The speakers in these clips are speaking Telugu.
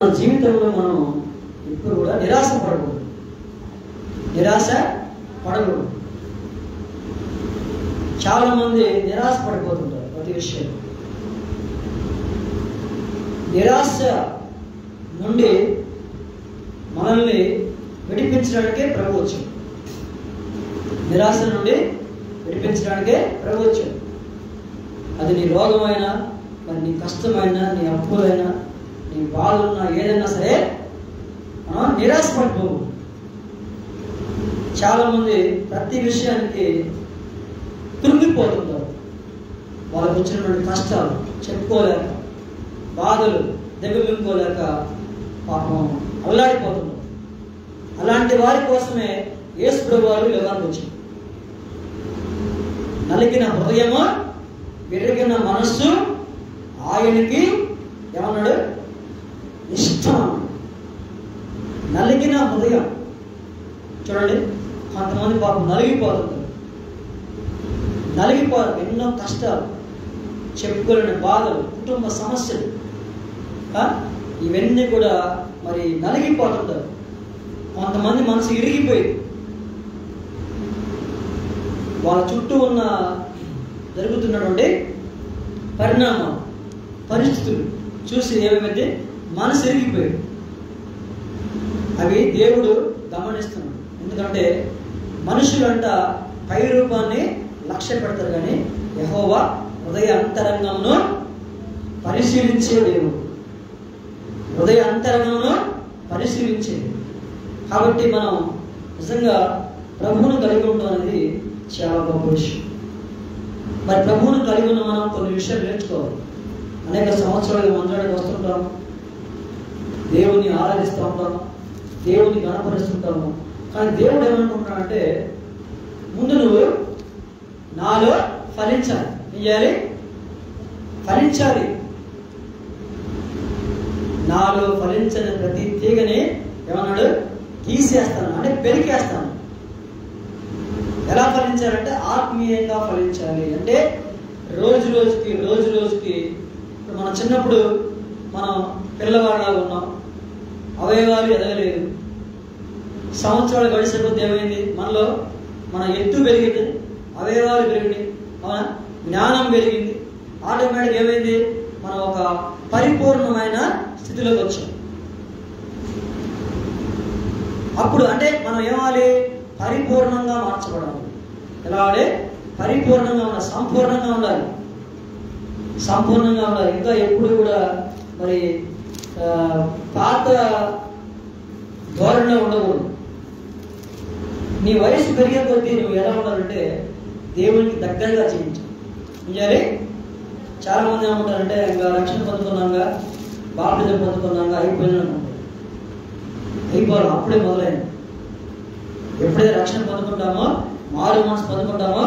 మన జీవితంలో మనం ఇప్పుడు కూడా నిరాశ పడకూడదు. చాలా మంది నిరాశ పడిపోతుంటారు ప్రతి విషయం. నిరాశ నుండి మనల్ని విడిపించడానికే ప్రభు వచ్చాడు. నిరాశ నుండి విడిపించడానికే ప్రభు వచ్చాడు. అది నీ రోగమైనా, మరి నీ కష్టమైనా, నీ అప్పులైనా, నీ బాధలున్నా, ఏదైనా సరే నిరాశ పడిపోవు. చాలా మంది ప్రతి విషయానికి కృంగిపోతుంటారు. వాళ్ళకు వచ్చినటువంటి కష్టాలు చెప్పుకోలేక, బాధలు దిగమింగుకోలేక పాపం అల్లాడిపోతున్నారు. అలాంటి వారి కోసమే యేసు ప్రభువు లోకానికి వచ్చాడు. నలిగిన హృదయము, విరిగిన మనస్సు ఆయనకి ఏమన్నాడు? ఇష్టం. నలిగిన హృదయం. చూడండి, కొంతమంది పాపం నలిగిపోతుంది. ఎన్నో కష్టాలు, చెప్పుకోలేని బాధలు, కుటుంబ సమస్యలు, ఇవన్నీ కూడా మరి నలిగిపోతుంటారు. కొంతమంది మనసు ఇరిగిపోయి వాళ్ళ చుట్టూ ఉన్న జరుగుతున్నటువంటి పరిణామం, పరిస్థితులు చూసి ఏమైతే మనసు ఇరిగిపోయాడు. అవి దేవుడు గమనిస్తున్నాడు. ఎందుకంటే మనుషులంట పై రూపాన్ని లక్ష్య పెడతారు, కానీ యెహోవా హృదయ అంతరంగంను పరిశీలించే దేవుడు. హృదయ అంతరంగంను పరిశీలించేది. కాబట్టి మనం నిజంగా ప్రభువును కలిగి ఉండడం అనేది చాలా గొప్ప విషయం. మరి ప్రభువును కలిగి ఉన్న మనం కొన్ని విషయాలు నేర్చుకోవాలి. అనేక సంవత్సరాలు మందిరానికి వస్తుంటాము, దేవుని ఆరాధిస్తూ ఉంటాము, దేవుని గణపరుస్తుంటాము. కానీ దేవుడు ఏమనుకుంటున్నాడంటే, ముందు నువ్వు నాలో ఫలించాలి. ఏం చేయాలి? ఫలించాలి. నాలో ఫలించని ప్రతి తీగని ఏమన్నాడు? తీసేస్తాను, అంటే పెరికేస్తాను. ఎలా ఫలించాలంటే ఆత్మీయంగా ఫలించాలి. అంటే రోజు రోజుకి మన చిన్నప్పుడు మనం పిల్లవాడిలా ఉన్నాం, అవయవాలు ఎదగలేదు. సంవత్సరాలు గడిచే కొద్ది ఏమైంది? మనలో మన ఎత్తు పెరిగింది, అవయవాలు పెరిగింది, మన జ్ఞానం పెరిగింది. ఆటోమేటిక్ ఏమైంది? మనం ఒక పరిపూర్ణమైన స్థితిలోకి వచ్చాం. అప్పుడు అంటే మనం ఏమాలి? పరిపూర్ణంగా మార్చబడాలి. ఎలా అంటే పరిపూర్ణంగా ఉండాలి, సంపూర్ణంగా ఉండాలి. ఇంకా ఎప్పుడు కూడా మరి పాత ధోరణిలో ఉండకూడదు. నీ వయసు పెరిగే కొద్దీ నువ్వు ఎలా ఉండాలంటే దేవునికి దగ్గరగా జీవించాలి. ఏం చేయాలి? చాలా మంది ఏమంటారంటే, ఇంకా రక్షణ పొందుకున్నాగా, బాప్టిజం పొందుకున్నాగా అయిపోయినాను. అయిపోవాలి, అప్పుడే మొదలైంది. ఎప్పుడైతే రక్షణ పొందుకుంటామో, మారు మనసు పొందుకుంటామో,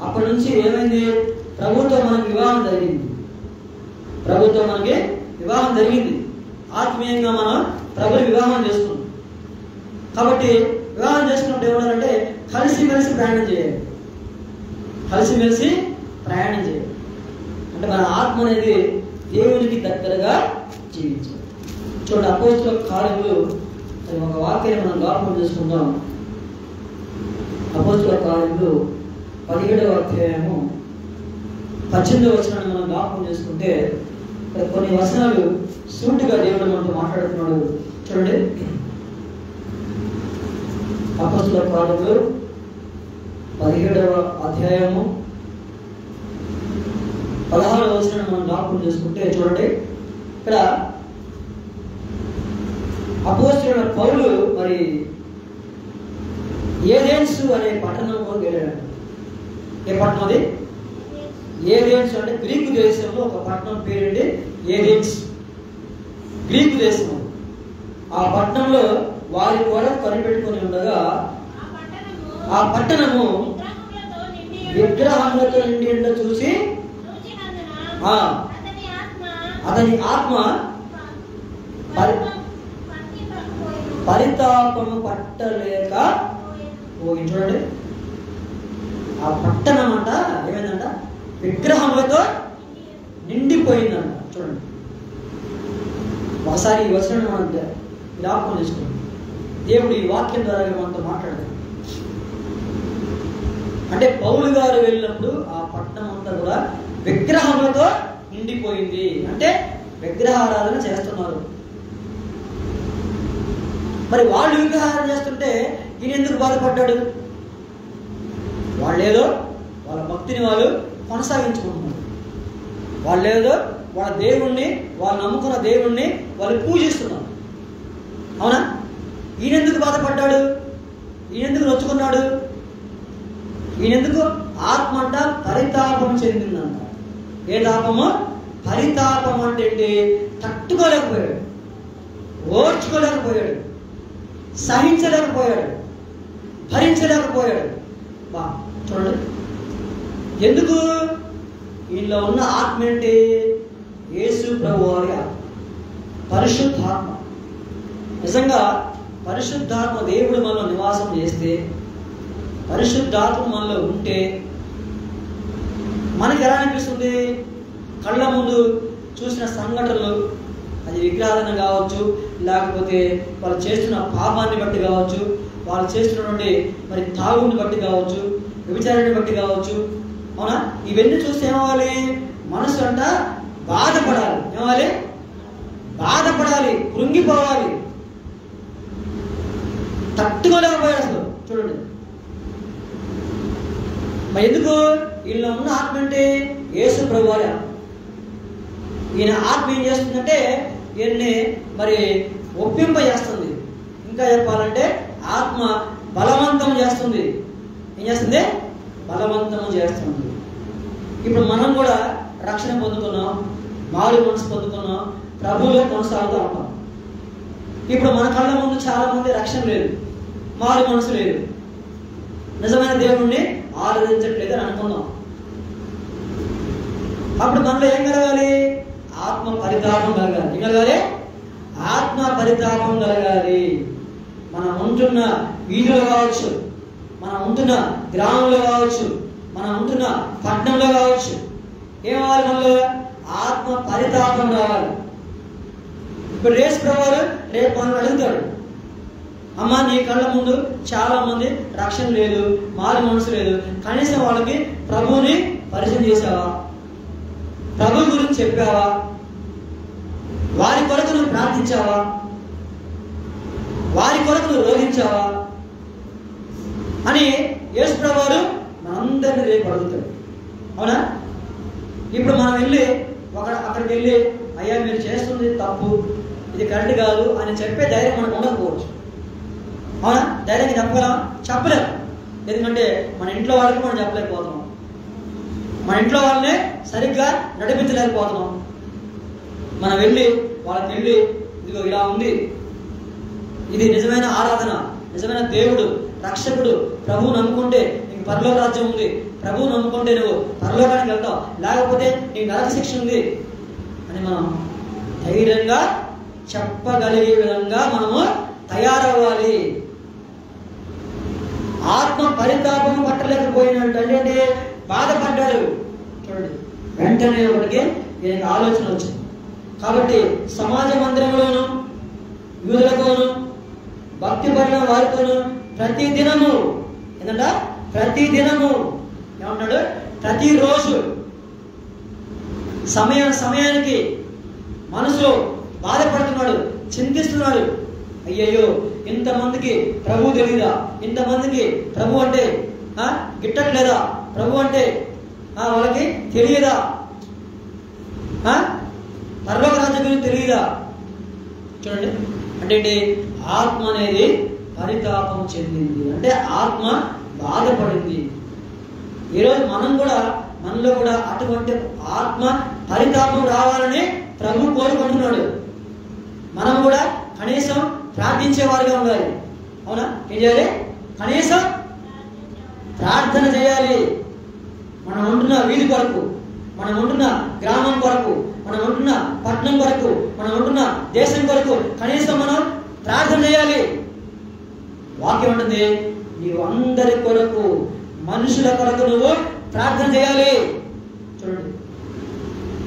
అప్పటి నుంచి ఏమైంది? ప్రభుత్వం మనకి వివాహం జరిగింది. ఆత్మీయంగా మనం ప్రభుని వివాహం చేసుకున్నాం. కాబట్టి వివాహం చేసుకున్నప్పుడు ఏమన్నారంటే కలిసిమెలిసి ప్రయాణం చేయాలి. అంటే మన ఆత్మ అనేది దేవునికి దగ్గరగా జీవించాలి. చూడండి, అపోస్తలుల కార్యములు అని ఒక వాక్యాన్ని మనం జ్ఞాపకం చేసుకుందాం. అపోస్తలుల కార్యములు 17వ అధ్యాయము 18వ వచనాన్ని మనం జ్ఞాపకం చేసుకుంటే కొన్ని వచనాలు సూటిగా దేవుడు మనతో మాట్లాడుతున్నాడు. చూడండి, అపోస్తలుల కార్యములు 17వ అధ్యాయము 16వ వచనాన్ని మనం జ్ఞాపకం చేసుకుంటే చూడండి, ఇక్కడ అపోస్తలుడైన పౌలు మరి ఏథెన్స్ అనే పట్టణంలో వెళ్ళాడు. ఏ పట్టణం అది? ఏథెన్స్ అంటే గ్రీకు దేశంలో ఒక పట్టణం పేరండి ఏథెన్స్. గ్రీకు దేశం. ఆ పట్టణంలో వారి కూడా కనిపెట్టుకుని ఉండగా ఆ పట్టణము విగ్రహములతో నిండి ఉండ చూసి అతని ఆత్మ పరితాపము పట్టలేక పోయింది. చూడండి, ఆ పట్టణం అంట ఏమైందంట? విగ్రహములతో నిండిపోయిందంట. చూడండి, ఒకసారి ఈ వచనం మనం జ్ఞాపకం చేసుకోండి. దేవుడు ఈ వాక్యం ద్వారా మనతో మాట్లాడారు. అంటే పౌలు గారు వెళ్ళినప్పుడు ఆ పట్టణం అంతా కూడా విగ్రహములతో నిండిపోయింది. అంటే విగ్రహారాధన చేస్తున్నారు. మరి వాళ్ళు విగ్రహారాధన చేస్తుంటే ఈయన ఎందుకు బాధపడ్డాడు? వాళ్ళేదో వాళ్ళ భక్తిని వాళ్ళు కొనసాగించుకుంటున్నారు. వాళ్ళేదో వాళ్ళ దేవుణ్ణి, వాళ్ళు నమ్ముకున్న దేవుణ్ణి వాళ్ళు పూజిస్తున్నారు. అవునా? ఈయన ఎందుకు బాధపడ్డాడు? ఈయన ఎందుకు నొచ్చుకున్నాడు? ఈయన ఎందుకు? ఆత్మ అంట పరితాపం చెందిందంట. ఏ తాపము? పరితాపం అంటే ఏంటి? తట్టుకోలేకపోయాడు, ఓర్చుకోలేకపోయాడు, సహించలేకపోయాడు, భరించలేకపోయాడు. బా చూడండి, ఎందుకు? వీళ్ళలో ఉన్న ఆత్మ ఏంటి? యేసు ప్రభు వారి ఆత్మ, పరిశుద్ధాత్మ. నిజంగా పరిశుద్ధాత్మ దేవుడు మనలో నివాసం చేస్తే, పరిశుద్ధాత్మ మనలో ఉంటే మనకి ఎలా అనిపిస్తుంది? కళ్ళ ముందు చూసిన సంఘటనలు, అది విగ్రహాలను కావచ్చు, లేకపోతే వాళ్ళు చేస్తున్న పాపాన్ని బట్టి కావచ్చు, వాళ్ళు చేస్తున్నటువంటి మరి తాగుని బట్టి కావచ్చు, వ్యభిచారాన్ని బట్టి కావచ్చు. అవునా? ఇవన్నీ చూస్తే ఏమవ్వాలి? మనసు అంట బాధపడాలి. ఏమవ్వాలి? బాధపడాలి, కృంగిపోవాలి, తట్టుకోలేకపోయాడు అసలు. చూడండి, మరి ఎందుకు? వీళ్ళ ఉన్న ఆత్మ అంటే యేసు ప్రభు వారి ఆత్మ. ఈయన ఆత్మ ఏం చేస్తుందంటే ఈయన్ని మరి ఒప్పింపజేస్తుంది. ఇంకా చెప్పాలంటే ఆత్మ బలవంతం చేస్తుంది. ఏం చేస్తుంది? బలవంతం చేస్తుంది. ఇప్పుడు మనం కూడా రక్షణ పొందుకున్నాం, మారు మనసు పొందుకున్నాం, ప్రభువులో కొనసాగుతూ ఉంటాం. ఇప్పుడు మన కళ్ళ ముందు చాలా మంది రక్షణ లేదు, మారు మనసు లేదు, నిజమైన దేవుణ్ణి ఆరాధించట్లేదు అని అనుకున్నాం. అప్పుడు మనలో ఏం కలగాలి? ఆత్మ పరితాపం కలగాలి. ఏం కలగాలి? ఆత్మ పరితాపం కలగాలి. మనం ఉంటున్న వీధిలో కావచ్చు, మనం ఉంటున్న గ్రామంలో కావచ్చు, మనం ఉంటున్న పట్టణంలో కావచ్చు, ఏమవ్వాలి? మనలో ఆత్మ పరితాపం రావాలి. ఇప్పుడు యేసు ప్రభువు రేపు మనం అడుగుతాడు, అమ్మ నీ కళ్ళ ముందు చాలా మంది రక్షణ లేదు, మారు మనసు లేదు, కనీసం వాళ్ళకి ప్రభువుని పరిచయం చేసావా? ప్రభు గురించి చెప్పావా? వారి కొరకు నువ్వు ప్రార్థించావా? వారి కొరకు నువ్వు రోధించావా అని యేసు ప్రభువు మనందరినీ రేపు అడుగుతాడు. అవునా? ఇప్పుడు మనం వెళ్ళి అక్కడికి వెళ్ళి, అయ్యా మీరు చేస్తుంది తప్పు, ఇది కరెక్ట్ కాదు అని చెప్పే ధైర్యం మనకు ఉండకపోవచ్చు. అవునా? ధైర్యంగా చెప్పగలం? చెప్పలేము. ఎందుకంటే మన ఇంట్లో వాళ్ళకి మనం చెప్పలేకపోతున్నాం, మన ఇంట్లో వాళ్ళని సరిగ్గా నడిపించలేకపోతున్నాం. మనం వెళ్ళి వాళ్ళకి వెళ్ళి, ఇదిగో ఇలా ఉంది, ఇది నిజమైన ఆరాధన, నిజమైన దేవుడు రక్షకుడు, ప్రభువు నమ్ముకుంటే నీకు పరలోక రాజ్యం ఉంది, ప్రభువు నమ్ముకుంటే నువ్వు పరలోకానికి వెళ్తావు, లేకపోతే నీకు నరక శిక్ష ఉంది అని మనం ధైర్యంగా చెప్పగలిగే విధంగా మనము తయారవ్వాలి. ఆత్మ పరితాపం పట్టలేకపోయినట్టు బాధపడ్డాడు. చూడండి, వెంటనే ఒకటికి ఈయనకి ఆలోచన వచ్చింది. కాబట్టి సమాజ మందిరంలోను, యూదులతోనూ, భక్తి పడిన వారితోనూ ప్రతి దినము, ఏంటంట? ప్రతి దినము ఏమంటాడు? ప్రతిరోజు సమయానికి మనసులో బాధపడుతున్నాడు, చింతిస్తున్నాడు. అయ్యయ్యో, ఇంతమందికి ప్రభు తెలీదా? ఇంతమందికి ప్రభు అంటే గిట్టట్లేదా? ప్రభు అంటే వాళ్ళకి తెలియదా? పరలోక రాజ్యం గురించి తెలియదా? చూడండి, అంటే ఆత్మ అనేది పరితాపం చెందింది, అంటే ఆత్మ బాధపడింది. ఈరోజు మనలో కూడా అటువంటి ఆత్మ పరితాపం రావాలని ప్రభు కోరుకుంటున్నాడు. మనం కూడా కనీసం ప్రార్థించేవారుగా ఉండాలి. అవునా? ఏం చేయాలి? కనీసం ప్రార్థన చేయాలి. మనం ఉంటున్న వీధి కొరకు, మనం ఉంటున్న గ్రామం కొరకు, మనం ఉంటున్న పట్టణం కొరకు, మనం ఉంటున్న దేశం కొరకు కనీసం మనం ప్రార్థన చేయాలి. వాక్యం ఉంటుంది, నీవు అందరి కొరకు, మనుషుల కొరకు నువ్వు ప్రార్థన చేయాలి. చూడండి,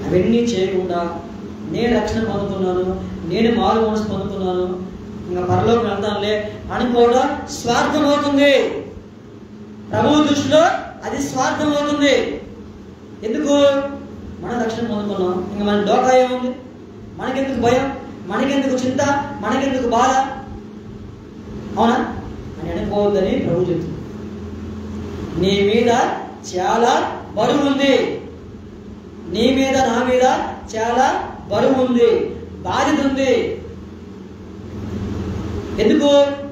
అవన్నీ చేయకుండా నేను రక్షణ పొందుకున్నాను, నేను మారు మనసు పొందుకున్నాను, ఇంకా పరలోకం వెళ్తానులే అనుకోవడం స్వార్థం అవుతుంది. ప్రభువు దృష్టిలో అది స్వార్థం అవుతుంది. ఎందుకు? మనం రక్షణ పొందుకున్నాం, ఇంకా మన డోకా ఏముంది, మనకెందుకు భయం, మనకెందుకు చింత, మనకెందుకు బాధ, అవునా అని అనుకోవద్దని ప్రభు చెప్తుంది. నీ మీద చాలా బరువు ఉంది, నీ మీద నా మీద చాలా బరువు ఉంది, బాధ్యత ఉంది. ఎందుకు?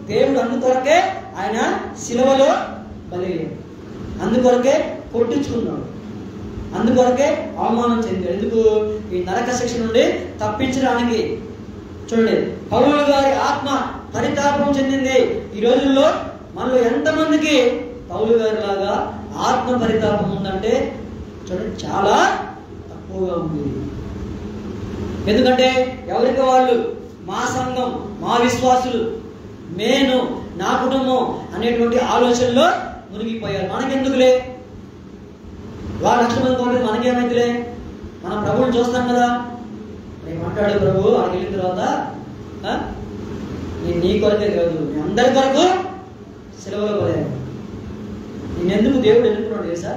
దేవుడు అందుకొరకే ఆయన శిలువలో బలయ్యాడు, అందుకొరకే కొట్టించుకున్నాడు, అందుకొరకే అవమానం చెందాడు. ఎందుకు? ఈ నరక శిక్ష నుండి తప్పించడానికి. చూడండి, పౌలు గారి ఆత్మ పరితాపం చెందింది. ఈ రోజుల్లో మనలో ఎంతమందికి పౌలు గారి లాగా ఆత్మ పరితాపం ఉందంటే చూడండి చాలా తక్కువగా ఉంది. ఎందుకంటే ఎవరికి వాళ్ళు మా సంఘం, మా విశ్వాసులు, నేను, నా కుటుంబం అనేటువంటి ఆలోచనలో మునిగిపోయారు. మనకెందుకులే, వాళ్ళు లక్ష మంది పంపితే మనకేమైతులే, మనం ప్రభువుని చూస్తాం కదా. నేను అంటాడు ప్రభు అక్కడికి వెళ్ళిన తర్వాత, నేను నీ కొరకే కాదు, నీ అందరి కొరకు సెలవులో పడాను. నేనెందుకు దేవుడు ఎన్నుకున్నాడు తెలుసా?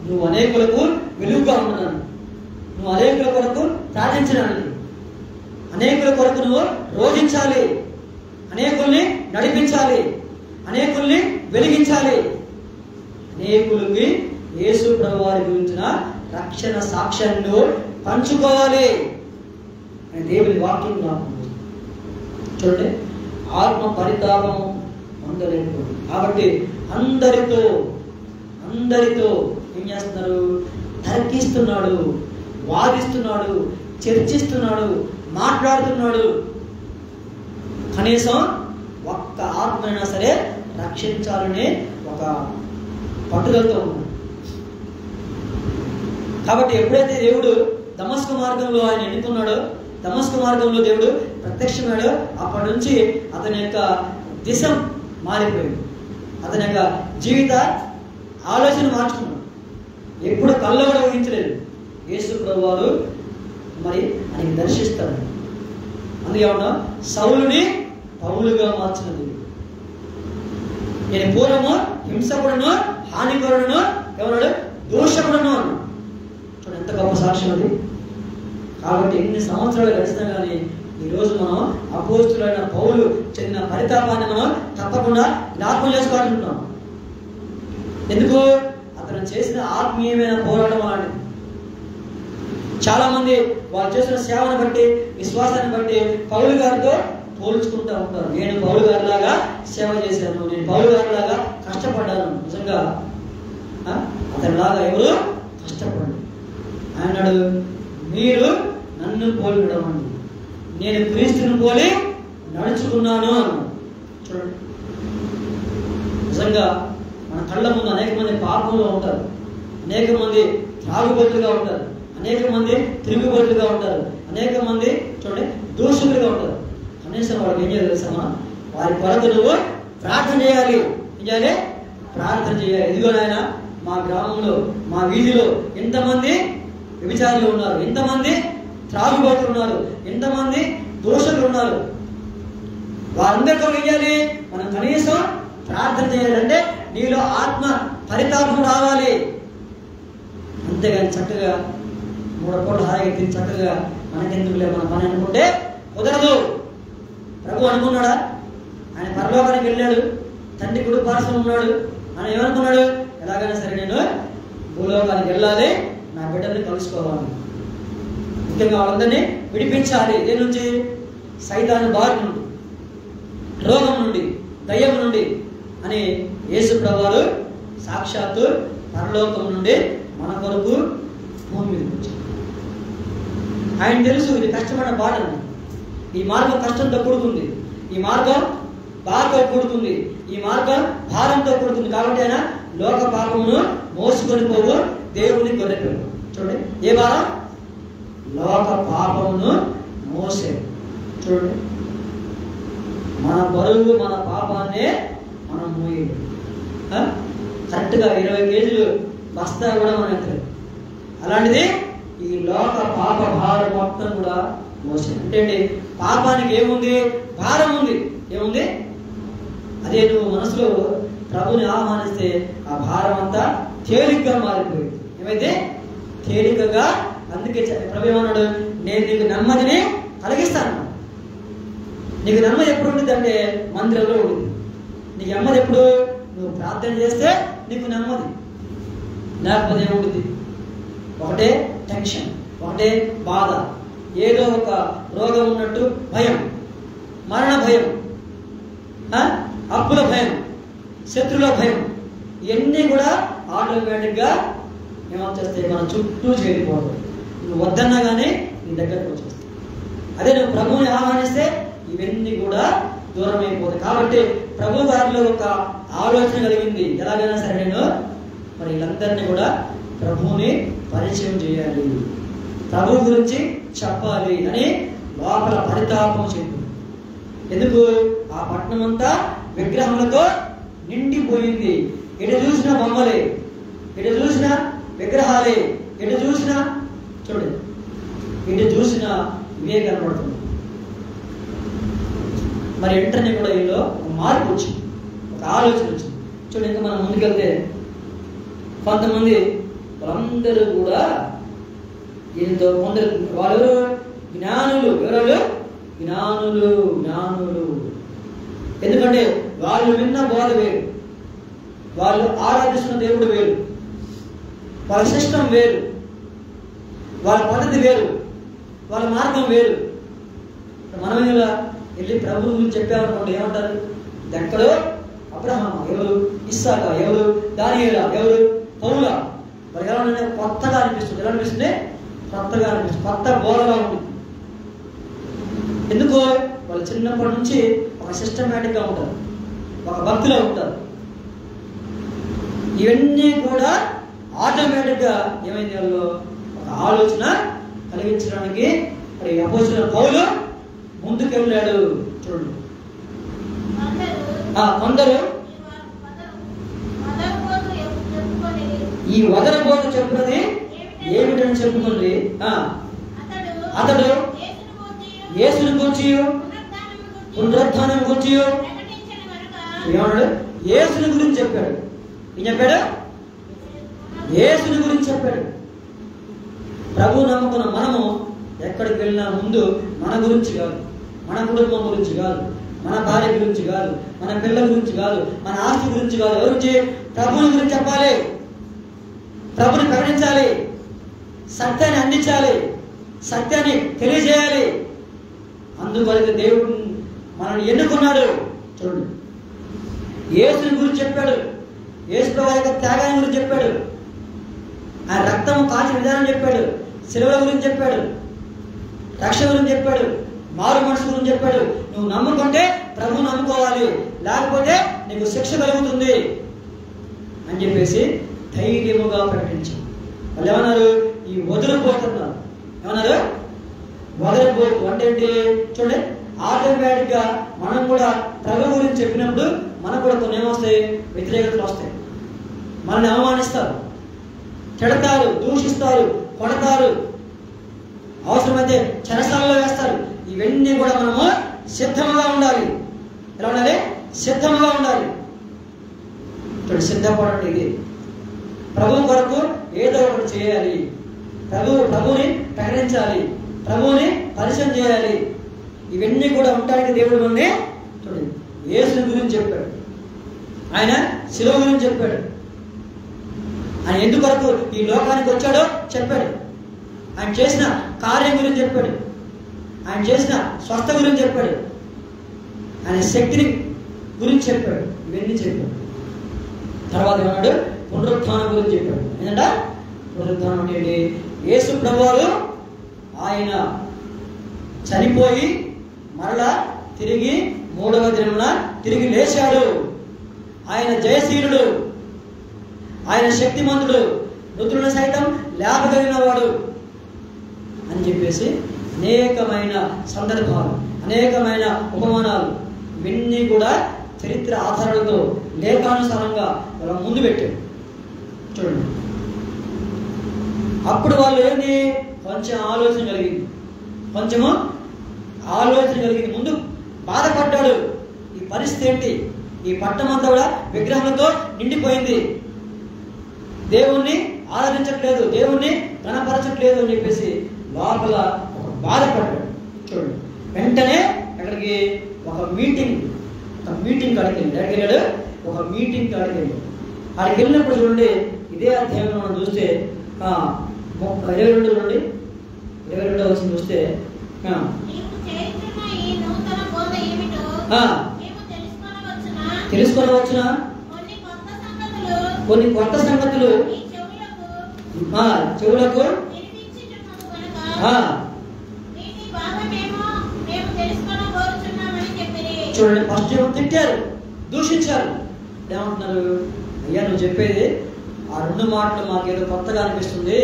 నువ్వు అనేకులకు వెలుగుగా ఉన్నాను, నువ్వు అనేకుల కొరకు ప్రార్థించడానికి, అనేకుల కొరకు నువ్వు రోధించాలి, అనేకుల్ని నడిపించాలి, అనేకుల్ని వెలిగించాలి, అనేకులకి యేసు ప్రభు వారి గురించిన రక్షణ సాక్ష్యాన్ని పంచుకోవాలి అని దేవుని వాక్యం నాకు. చూడండి, ఆత్మ పరితాపం పొందలేదు కాబట్టి అందరితో ఏం చేస్తున్నారు? తర్కిస్తున్నాడు, వాదిస్తున్నాడు, చర్చిస్తున్నాడు, మాట్లాడుతున్నాడు. కనీసం ఒక్క ఆత్మైనా సరే రక్షించాలనే ఒక పట్టుదలతో ఉన్నాడు. కాబట్టి ఎప్పుడైతే దేవుడు దమస్కు మార్గంలో ఆయన ఎన్నుకున్నాడో, దమస్కు మార్గంలో దేవుడు ప్రత్యక్షమాడో, అప్పటి నుంచి అతని యొక్క దిశ మారిపోయింది, అతని యొక్క జీవిత ఆలోచన మార్చుకున్నాడు. ఎప్పుడు కళ్ళు కూడా ఊహించలేదు యేసు ప్రభు వారు మరి ఆయన దర్శిస్తాడు. అందుకే ఏమన్నా సౌలుని పౌలుగా మార్చినది. నేను పూర్వము హింసకుడును, హానికరుడును, ఎవరు దోషకుడును. చూడండి ఎంత గొప్ప సాక్ష్యం అది. కాబట్టి ఎన్ని సంవత్సరాలు గడిచినా కానీ ఈరోజు మనం అపోస్తులైన పౌలు చెందిన పరితాపాన్ని మనం తప్పకుండా జ్ఞాపకం చేసుకోవాలనుకుంటున్నాం. ఎందుకు? అతను చేసిన ఆత్మీయమైన పోరాటం అలాంటిది. చాలా మంది వాళ్ళు చేసిన సేవను బట్టి, విశ్వాసాన్ని బట్టి పౌలు గారితో పోల్చుకుంటూ ఉంటారు. నేను పౌలు గారిలాగా సేవ చేశాను, నేను పౌలు గారిలాగా కష్టపడ్డాను. నిజంగా అతనిలాగా ఎవరు కష్టపడ్డారు? ఆయన అన్నాడు, మీరు నన్ను పోలి నడవండి, నేను క్రీస్తుని పోలి నడుచుకున్నాను అన్నాడు. చూడండి, నిజంగా మన కళ్ళ ముందు అనేక మంది పాపంలో ఉంటారు, అనేక మంది త్రాగుబోతులుగా ఉంటారు, అనేక మంది తిరుగుబోతులుగా ఉంటారు, అనేక మంది చూడండి దోషులుగా ఉంటారు. కనీసం వాళ్ళకి ఏం చేయాలి తెలుసా? వారి కొరకు నువ్వు ప్రార్థన చేయాలి. ఏం చేయాలి? ప్రార్థన చేయాలి. ఇదిగో నాయన, మా గ్రామంలో, మా వీధిలో ఎంతమంది వ్యభిచారులు ఉన్నారు, ఎంతమంది త్రాగుబోతులు ఉన్నారు, ఎంతమంది దోషులు ఉన్నారు, వారందరితో ఏం చేయాలి? మనం కనీసం ప్రార్థన చేయాలంటే నీలో ఆత్మ పరితాపం రావాలి. అంతేగాని చక్కగా 3 కోట్ల హాయిగా తిని చక్కగా మనకెందుకులే మన పని అనుకుంటే కుదరదు. ప్రభు అనుకున్నాడా? ఆయన పరలోకానికి వెళ్ళాడు, తండ్రి కుడి పార్శ్వం ఉన్నాడు. ఆయన ఏమనుకున్నాడు? ఎలాగైనా సరే నేను భూలోకానికి వెళ్ళాలి, నా బిడ్డల్ని కలుసుకోవాలి, ముఖ్యంగా వాళ్ళందరినీ విడిపించాలి. దేని నుంచి? సైతాను బారి నుండి, రోగం నుండి, దయ్యం నుండి అని యేసు ప్రభువారు సాక్షాత్తు పరలోకం నుండి మన కొరకు భూమి మీదకి వచ్చారు. ఆయన తెలుసు ఇది కష్టమైన బాట, ఈ మార్గం కష్టంతో కూడుకుంది, ఈ మార్గం బాధతో కూడుకుంది, ఈ మార్గం భారంతో కూడుకుంది. కాబట్టి ఆయన లోక పాపమును మోసుకొని పోవు దేవుని గొర్రెపిల్ల. చూడండి, ఏ భారం? లోక పాపమును మోసే. చూడండి, మన బరువు, మన పాపాన్నే మనం మోయేది. కరెక్ట్గా 20 కేజీలు బస్తా కూడా మనం ఎత్తలేదు. అలాంటిది ఈ లోక పాప భారం మొత్తం కూడా మోసింది. అంటే పాపానికి ఏముంది? భారం ఉంది. ఏముంది? అదే నువ్వు మనసులో ప్రభుని ఆహ్వానిస్తే ఆ భారం అంతా తేలిగ్గా మారిపోయింది. ఏమైతే తేలికగా. అందుకే ప్రభు ఏమన్నాడు? నేను నీకు నెమ్మదిని కలిగిస్తాను. నీకు నెమ్మది ఎప్పుడు ఉంటుంది అంటే మందిరంలో ఉంటుంది. నీకు నెమ్మది ఎప్పుడు? నువ్వు ప్రార్థన చేస్తే నీకు నెమ్మది. లేకపోతే ఏముంటుంది? ఒకటే టెన్షన్, ఒకటే బాధ, ఏదో ఒక రోగం ఉన్నట్టు భయం, మరణ భయం, అప్పుల భయం, శత్రుల భయం, ఇవన్నీ కూడా ఆటోమేటిక్గా ఏమొచ్చేస్తాయి? మన చుట్టూ చేరిపోవడం. నువ్వు వద్దన్నా కానీ నీ దగ్గరకు వచ్చేస్తాయి. అదే నువ్వు ప్రభువుని ఆహ్వానిస్తే ఇవన్నీ కూడా దూరం అయిపోతాయి. కాబట్టి ప్రభు గారిలో ఒక ఆలోచన కలిగింది. ఎలాగైనా సరే నేను మరి వీళ్ళందరినీ కూడా ప్రభువుని పరిచయం చేయాలి, ప్రభు గురించి చెప్పాలి అని లోపల పరితాపం చెప్పింది. ఎందుకు? ఆ పట్టణం అంతా విగ్రహములతో నిండిపోయింది. ఎటు చూసినా బొమ్మలే, ఎటు చూసినా విగ్రహాలే, ఎటు చూసినా చూడండి, ఎటు చూసినా ఇవే కనబడుతుంది. మరి వెంటనే కూడా వీళ్ళు ఒక మార్పు వచ్చింది, ఒక ఆలోచన వచ్చింది. చూడండి, ఇంకా మనం ముందుకెళ్తే కొంతమంది వాళ్ళందరూ కూడా దీనితో కొందరు వాళ్ళు జ్ఞానులు. ఎవరు? జ్ఞానులు. జ్ఞానులు ఎందుకంటే వాళ్ళు విన్న బోధ వేరు, వాళ్ళు ఆరాధిస్తున్న దేవుడు వేరు, వాళ్ళ సిస్టం వేరు, వాళ్ళ పద్ధతి వేరు, వాళ్ళ మార్గం వేరు. మనం ఇలా వెళ్ళి ప్రభు గురించి చెప్పామనుకోండి, ఏమంటారు? ఎక్కడో అబ్రహాం, ఎవరు? ఇస్సాకా, ఎవరు? దానియేలా, ఎవరు? పౌలా. మరి ఎలా ఉంటే కొత్తగా అనిపిస్తుంది. ఎలా అనిపిస్తుంది? కొత్తగా అనిపిస్తుంది, కొత్త బోధగా ఉంటుంది. ఎందుకు? వాళ్ళు చిన్నప్పటి నుంచి ఒక సిస్టమేటిక్గా ఉంటారు, ఒక భక్తిలో ఉంటారు. ఇవన్నీ కూడా ఆటోమేటిక్గా ఏమైంది? వాళ్ళు ఒక ఆలోచన కలిగించడానికి మరి అపోస్తలుడైన పౌలు ముందుకెళ్ళాడు. చూడండి, కొందరు ఈ వదరబోతు చెప్పినది ఏమిటని చెప్పుకుంది. అతడు యేసుని గురించి, పునరుత్థానం గురించి ఏమన్నాడు? యేసుని గురించి చెప్పాడు. ఏం చెప్పాడు? యేసుని గురించి చెప్పాడు. ప్రభు నమ్ముకున్న మనము ఎక్కడికి వెళ్ళినా ముందు మన గురించి కాదు, మన కుటుంబం గురించి కాదు, మన భార్య గురించి కాదు, మన పిల్లల గురించి కాదు, మన ఆస్తి గురించి కాదు, ఎవరి గురించి? ప్రభుని గురించి చెప్పాలి, ప్రభుని ప్రకటించాలి, సత్యాన్ని అందించాలి, సత్యాన్ని తెలియజేయాలి. అందువల్ల దేవుడు మనల్ని ఎన్నుకున్నాడు. చూడండి, యేసుని గురించి చెప్పాడు, యేసు ప్రభు యొక్క త్యాగాన్ని గురించి చెప్పాడు, ఆ రక్తం కాల్చిన విధానం చెప్పాడు, శిలువ గురించి చెప్పాడు, రక్షణ గురించి చెప్పాడు, మారు మనసు గురించి చెప్పాడు. నువ్వు నమ్ముకుంటే ప్రభువు నమ్ముకోవాలి, లేకపోతే నీకు శిక్ష కలుగుతుంది అని చెప్పేసి ధైర్యముగా ప్రకటించారు. వాళ్ళు ఏమన్నారు? ఈ వదిలిపోతున్నారు. ఏమన్నారు? వదిలిపోతు అంటే ఏంటి? చూడండి, ఆటోమేటిక్గా మనం కూడా ప్రభు గురించి చెప్పినప్పుడు మనకు కూడా కొన్ని ఏమొస్తాయి? వ్యతిరేకతలు వస్తాయి. మనల్ని అవమానిస్తారు, తిడతారు, దూషిస్తారు, కొడతారు, అవసరమైతే చెరసాలలో వేస్తారు. ఇవన్నీ కూడా మనము సిద్ధంగా ఉండాలి. ఎలా ఉండాలి? సిద్ధంగా ఉండాలి. ఇప్పుడు సిద్ధపడండి. ఇది ప్రభు కొరకు ఏదో ఒకటి చేయాలి, ప్రభుని ప్రకటించాలి, ప్రభుని పరిచయం చేయాలి. ఇవన్నీ కూడా ఉండడానికి దేవుడు మనల్ని చూడండి యేసుని గురించి చెప్పాడు, ఆయన శిలువ గురించి చెప్పాడు, ఆయన ఎందుకొరకు ఈ లోకానికి వచ్చాడో చెప్పాడు, ఆయన చేసిన కార్యం గురించి చెప్పాడు, ఆయన చేసిన స్వస్థ గురించి చెప్పాడు, ఆయన శక్తిని గురించి చెప్పాడు. ఇవన్నీ చెప్పాడు. తర్వాత ఏమన్నాడు? పునరుత్థానం గురించి చెప్పాడు. ఏంటంటే పునరుత్థానం అంటే యేసు ప్రభువారు ఆయన చనిపోయి మరలా తిరిగి మూడవ దినమున తిరిగి లేచాడు. ఆయన జయశీలుడు, ఆయన శక్తిమంతుడు, మృతులను సైతం లేపగలిగిన వాడు అని చెప్పేసి అనేకమైన సందర్భాలు, అనేకమైన ఉపమానాలు ఇవన్నీ కూడా చరిత్ర ఆధారాలతో లేఖానుసారంగా వాళ్ళ ముందు పెట్టాడు. చూడండి, అప్పుడు వాళ్ళు ఏంటి? కొంచెం ఆలోచన కలిగింది, కొంచెము ఆలోచన కలిగింది. ముందు బాధపడ్డాడు, ఈ పరిస్థితి ఏంటి, ఈ పట్టణం అంతా కూడా విగ్రహాలతో నిండిపోయింది, దేవుణ్ణి ఆరాధించట్లేదు, దేవుణ్ణి గణపరచట్లేదు అని చెప్పేసి లోపల బాధపడ్డాడు. చూడండి, వెంటనే అక్కడికి ఒక మీటింగ్ కాడికి వెళ్ళాడు. ఒక మీటింగ్ కాడికి వెళ్ళాడు. అక్కడికి వెళ్ళినప్పుడు చూడండి, ఇదే అధ్యాయంలో మనం చూస్తే 22 నుండి 22 వచ్చిన చూస్తే తెలుసుకొనవచ్చునా కొన్ని కొత్త సంగతులు చెవులకు చూడండి. ఫస్ట్ ఏమో తిట్టారు, దూషించారు. ఏమంటున్నారు, అయ్యా నువ్వు చెప్పేది ఆ 2 మాటలు మాకేదో కొత్తగా అనిపిస్తుంది,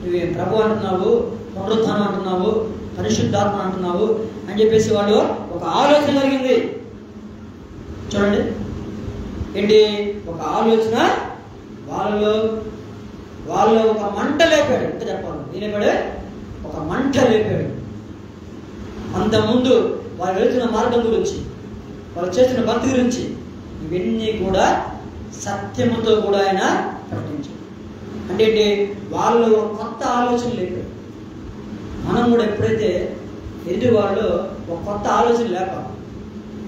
నువ్వేం ప్రభు అంటున్నావు, పునరుత్థానం అంటున్నావు, పరిశుద్ధాత్మ అంటున్నావు అని చెప్పేసి వాళ్ళు ఒక ఆలోచన కలిగింది. చూడండి ఏంటి, ఒక ఆలోచన వాళ్ళు ఒక మంట లేపాడు. ఎంత చెప్పాలి, లేపాడు, ఒక మంట లేపాడు. అంతకుముందు వాళ్ళు వెళుతున్న మార్గం గురించి, వాళ్ళు చేస్తున్న భక్తి గురించి, ఇవన్నీ కూడా సత్యముతో కూడా ఆయన ప్రకటించాడు. అంటే ఏంటి, వాళ్ళు కొత్త ఆలోచన లేపారు. మనం కూడా ఎప్పుడైతే ఎదుటి వాళ్ళు ఒక కొత్త ఆలోచన లేపాలి,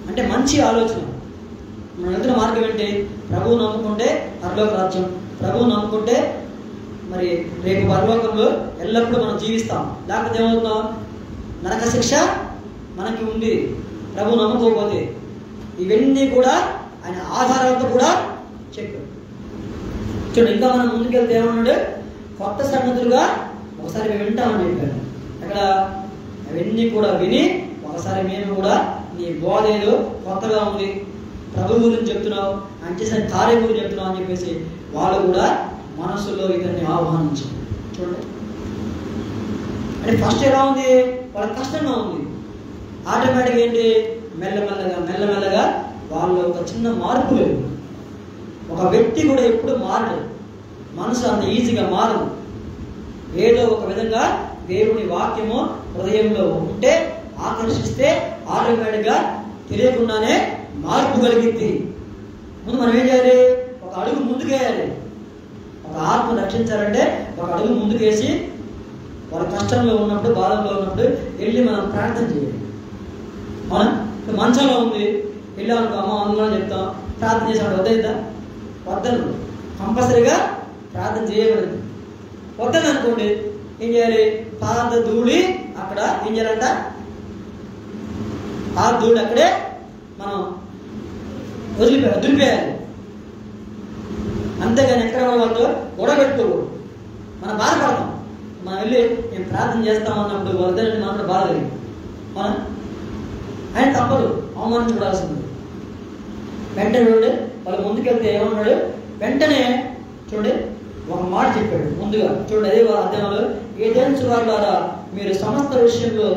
అంటే మంచి ఆలోచన. మనం వెళ్తున్న మార్గం ఏంటి, ప్రభువు నమ్ముకుంటే పరలోక రాజ్యం, ప్రభువు నమ్ముకుంటే మరి రేపు పరలోకంలో ఎల్లప్పుడూ మనం జీవిస్తాం, లేకపోతే ఏమవుతున్నాం, నరక శిక్ష మనకి ఉంది ప్రభువు నమ్ముకోకపోతే. ఇవన్నీ కూడా ఆయన ఆధారాలతో కూడా చెప్పాడు. చూడండి, ఇంకా మనం ముందుకెళ్తే ఏమన్నాడు, కొత్త సంగతులుగా ఒకసారి మేము వింటామని చెప్పాడు. అక్కడ అవన్నీ కూడా విని ఒకసారి మేము కూడా నీ బోధ ఏదో కొత్తగా ఉంది, ప్రభు గురించి చెప్తున్నావు, ఆయన చేసిన కార్యం గురించి చెప్తున్నావు అని చెప్పేసి వాళ్ళు కూడా మనసులో ఇతన్ని ఆహ్వానించారు. చూడండి, అంటే ఫస్ట్ ఎలా ఉంది, వాళ్ళకి కష్టంగా ఉంది. ఆటోమేటిక్గా ఏంటి, మెల్లమెల్లగా వాళ్ళు ఒక చిన్న మార్పు లేదు. ఒక వ్యక్తి కూడా ఎప్పుడు మారడు, మనసు అంత ఈజీగా మారదు. ఏదో ఒక విధంగా దేవుని వాక్యము హృదయంలో ఉంటే, ఆకర్షిస్తే ఆటోమేటిక్గా తెలియకుండానే మార్పు కలిగింది. ముందు మనం ఏం చేయాలి, ఒక అడుగు ముందుకేయాలి. ఒక ఆత్మ రక్షించాలంటే ఒక అడుగు ముందుకేసి వాళ్ళ కష్టంలో ఉన్నప్పుడు, బాధల్లో ఉన్నప్పుడు వెళ్ళి మనం ప్రార్థన చేయాలి. అవునా, మంచంలో ఉంది, వెళ్ళామనుకో, అమ్మ అందులో చెప్తాం, ప్రార్థన చేసాడు, వద్దయిద్దా, వద్దను, కంపల్సరీగా ప్రార్థన చేయబడింది. వద్దని అనుకోండి, ఏం చేయాలి, పాద ధూళి అక్కడ ఏం చేయాలంట, పాద ధూళి అక్కడే మనం వదిలిపేయాలి. అంతేగాని ఎక్కడ వాళ్ళతో గొడవ పెట్టుకోకూడదు. మనం బాధపడతాం, మనం వెళ్ళి మేము ప్రార్థన చేస్తామన్నప్పుడు వద్దని మనం కూడా బాధ కలిగింది. మనం ఆయన తప్పదు, అవమానించబడాల్సింది. వెంటనే చూడండి, వాళ్ళు ముందుకెళ్తే ఏమన్నాడు, వెంటనే చూడండి ఒక మాట చెప్పాడు ముందుగా. చూడండి, అదే అధ్యాయంలో, ఏదైనా వారులారా మీరు సమస్త విషయంలో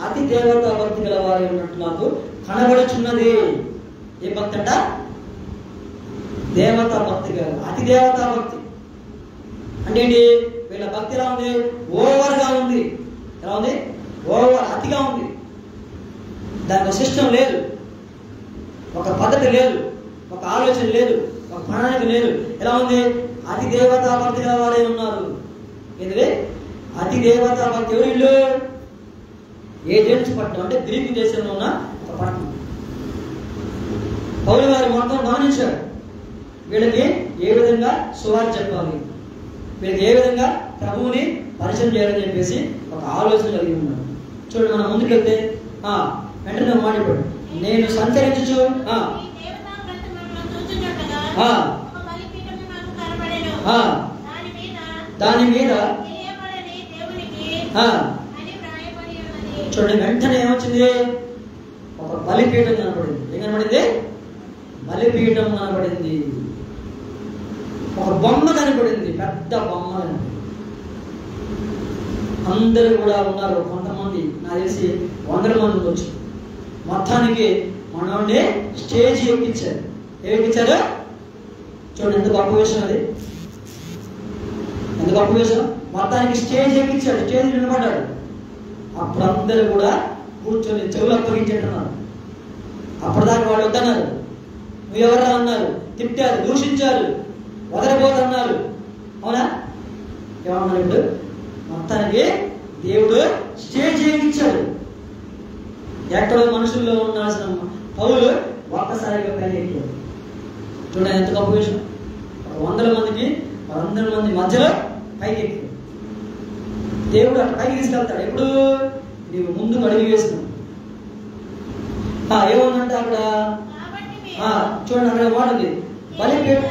అతి దేవతా భక్తి గల వారు ఉన్నట్టు నాకు కనబడుచున్నది. ఏ భక్తి అంట, దేవతా భక్తి కాదు, అతి దేవతా భక్తి. అంటే ఏంటి, వీళ్ళ భక్తి ఎలా ఉంది, ఓవర్గా ఉంది. ఎలా ఉంది, ఓవర్, అతిగా ఉంది. దానికి ఒక సిస్టమ్ లేదు, ఒక పద్ధతి లేదు, ఒక ఆలోచన లేదు, ఒక ప్రణాళిక లేదు. ఎలా ఉంది, అతి దేవతా భక్తి గల వారే ఉన్నారు. ఏంటంటే అతి దేవతా భక్తి ఎవరు, ఇల్లు ఏజెంట్స్ పట్టణం, అంటే గ్రీకు దేశంలో ఉన్న ఒక పట్టణం. పౌలు గారు మొత్తం గమనించాడు, వీళ్ళకి ఏ విధంగా సువార్త చెప్పాలి, వీళ్ళకి ఏ విధంగా ప్రభువుని పరిచయం చేయాలని చెప్పేసి ఒక ఆలోచన కలిగి ఉన్నాడు. చూడండి, మనం ముందుకెళ్తే వెంటనే మాట్లాడు, నేను సంచరించు దాని మీద చూడండి, వెంటనే ఏమొచ్చింది, ఒక బలిపీఠం కనబడింది. ఏం కనబడింది, బలిపీఠం కనబడింది. ఒక బొమ్మ కనబడింది, పెద్ద బొమ్మ కనబడింది. అందరూ కూడా ఉన్నారు, కొంతమంది నాకు తెలిసి 100 మంది వచ్చి మొత్తానికి మనోడిని స్టేజ్ ఎక్కించారు. ఎక్కించారు, చూడండి ఎంత గొప్ప విషయం, అది ఎంత గొప్ప విషయం. మొత్తానికి స్టేజ్ ఎక్కించాడు, స్టేజ్ నిలబడ్డాడు. అప్పుడు అందరూ కూడా కూర్చొని చెవులు అప్పగించేట్టున్నారు. అప్పటిదాకా వాళ్ళు వద్దన్నారు, నువ్వెవరా అన్నారు, తిట్టారు, దూషించారు, వదలబోతున్నారు. అవునా? ఏమన్నారు? ఇప్పుడు మొత్తానికి దేవుడు స్టేజ్ ఎక్కించాడు. ఎక్కడో మనుషుల్లో ఉండాల్సిన పౌలు ఒక్కసారిగా పైకి ఎక్కాడు. చూడండి ఎంత గొప్ప విషయం. 100 మందికి 100 మంది మధ్యలో పైకి ఎక్కాడు. దేవుడు అట్లా పైకి తీసుకెళ్తాడు. ఎప్పుడు నీవు ముందుకు అడుగు వేసినావు. ఏముందంటే అక్కడ చూడండి, అక్కడ మాట ఉంది, బలిపీఠ.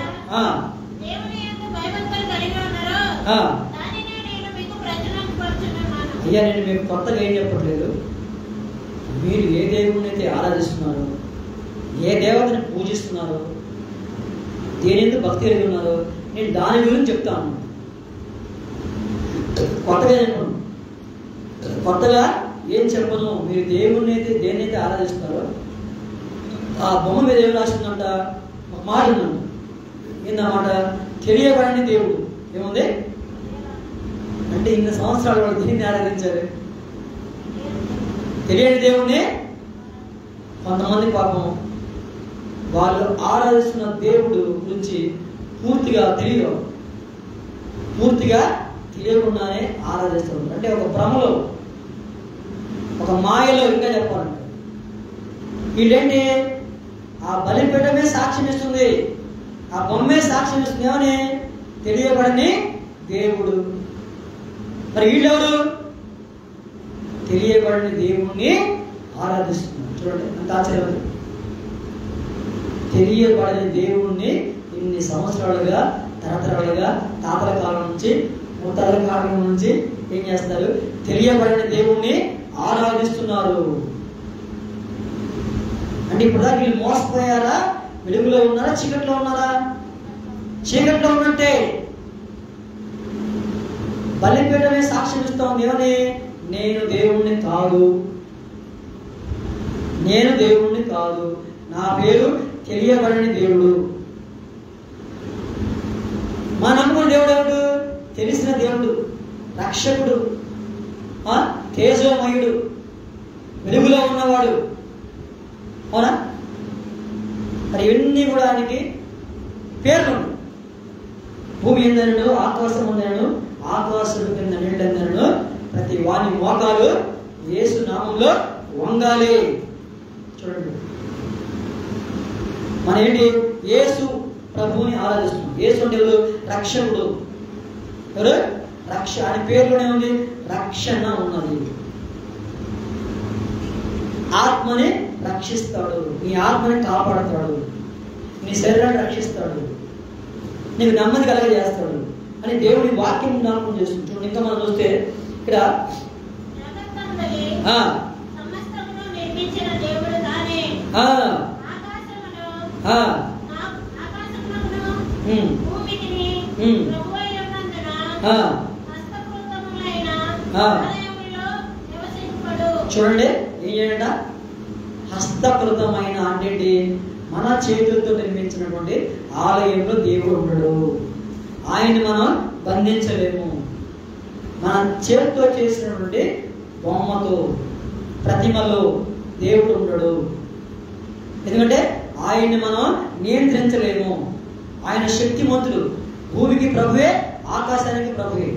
అయ్యా, నేను మీకు కొత్తగా ఏం చెప్పట్లేదు. మీరు ఏ దేవుడిని అయితే ఆరాధిస్తున్నారో, ఏ దేవతని పూజిస్తున్నారో, దేని భక్తి కలిగి ఉన్నారో, నేను దాని గురించి చెప్తాను. కొత్తగా ఏం చెప్పను. మీరు దేవుడిని అయితే దేన్నైతే ఆరాధిస్తున్నారో ఆ బొమ్మ మీద ఏం రాసిందంట, ఒక మాట ఉందంట. ఏందన్నమాట? తెలియబడని దేవుడు. ఏముంది అంటే ఇన్ని సంవత్సరాలు వాళ్ళు దీన్ని ఆరాధించారు. తెలియని దేవుణ్ణి కొంతమంది పాపం వాళ్ళు ఆరాధిస్తున్న దేవుడు గురించి పూర్తిగా తెలియకుండానే ఆరాధిస్తారు. అంటే ఒక భ్రమలో, ఒక మాయలో, ఇంకా చెప్పాలంటే వీళ్ళేంటి, ఆ బలిపీఠమే సాక్ష్యం ఇస్తుంది, ఆ బొమ్మే సాక్ష్యం ఇస్తుంది. ఏమని? తెలియబడని దేవుడు. మరి వీళ్ళెవరు? తెలియబడని దేవుణ్ణి ఆరాధిస్తున్నారు. చూడండి అంత ఆశ్చర్యం. తెలియబడని దేవుణ్ణి ఇన్ని సంవత్సరాలుగా, తరతరాలుగా, తాతల కాలం నుంచి, ముత్తాతల కాలం నుంచి ఏం చేస్తారు? తెలియబడని దేవుణ్ణి ఆరాధిస్తున్నారు. అంటే ఇప్పుడు దాకా వీళ్ళు మోసపోయారా? వెలుగులో ఉన్నారా? చీకట్లో ఉన్నారా? చీకట్లో ఉన్నట్టే. బలిపీఠమే సాక్ష్యం ఇస్తాం. ఏమని? నేను దేవుణ్ణి కాదు, నా పేరు తెలియబడని దేవుడు. మా నమ్ముకున్న దేవుడు ఎవడు? తెలిసిన దేవుడు, రక్షకుడు, తేజోమయుడు, వెలుగులో ఉన్నవాడు. అవునా? మరి ఇవన్నీ కూడా ఆయనకి పేర్లు. భూమి ఎందనను, ఆకాశం ఎందనను, ఆకాశం కింద నీళ్ళెందనను, ప్రతి వాని మోకాలు యేసు నామంలో వంగాలి. చూడండి, మన ఏంటి? యేసు ప్రభువుని ఆరాధిస్తున్నాం. యేసు అంటే ఎవరు? రక్షకుడు. ఎవరు? ఆయన పేరులోనే ఉంది రక్షణ ఉన్నది. ఆత్మని రక్షిస్తాడు, నీ ఆత్మని కాపాడుతాడు, నీ శరీరాన్ని రక్షిస్తాడు, నీకు నెమ్మది కలగజేస్తాడు అని దేవుడి వాక్యం జ్ఞాపకం చేస్తుంది. చూడండి, ఇంకా మనం చూస్తే ఇక్కడ చూడండి ఏం చేయంట? హస్తకృతమైన అంటే మన చేతులతో నిర్మించినటువంటి ఆలయంలో దేవుడు ఉండడు. ఆయన్ని మనం బంధించలేము. మన చేతితో చేసినటువంటి బొమ్మతో, ప్రతిమలో దేవుడు ఉండడు. ఎందుకంటే ఆయన్ని మనం నియంత్రించలేము. ఆయన శక్తిమంతుడు. భూమికి ప్రభువే, ఆకాశానికి ప్రభువే.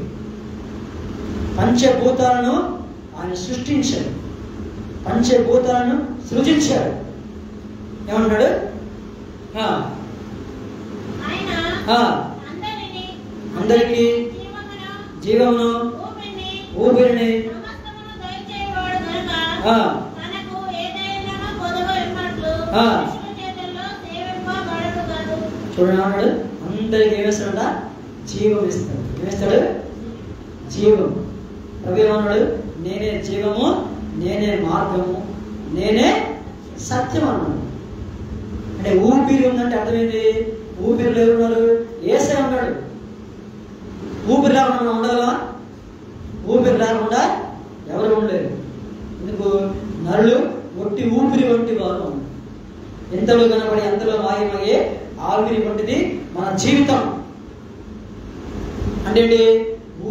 పంచభూతాలను ఆయన సృష్టించాడు, పంచభూతాలను సృజించాడు. ఏమంటాడు? అందరికీ జీవమును, ఊపిరిని చూడండి అన్నాడు. అందరికి ఏమిస్తాడ? జీవం ఇస్తాడు. ఏమిస్తాడు? జీవం. ప్రభు ఏమన్నాడు? నేనే జీవము, నేనే మార్గము, నేనే సత్యం అన్నాడు. అంటే ఊపిరి ఉందంటే అర్థమైంది. ఊపిరిలో ఎవరున్నారు? యేసే ఉన్నాడు. ఊపిరి లేకుండా మనం ఉండగలమా? ఊపిరి లేకుండా ఎవరు ఉండలేరు. ఎందుకు? నరులు ఒట్టి ఊపిరి వంటి వారు. ఎంతలో కనబడి ఎంతలో మాయమయ్యే ఆవిరి వంటిది మన జీవితం. అంటే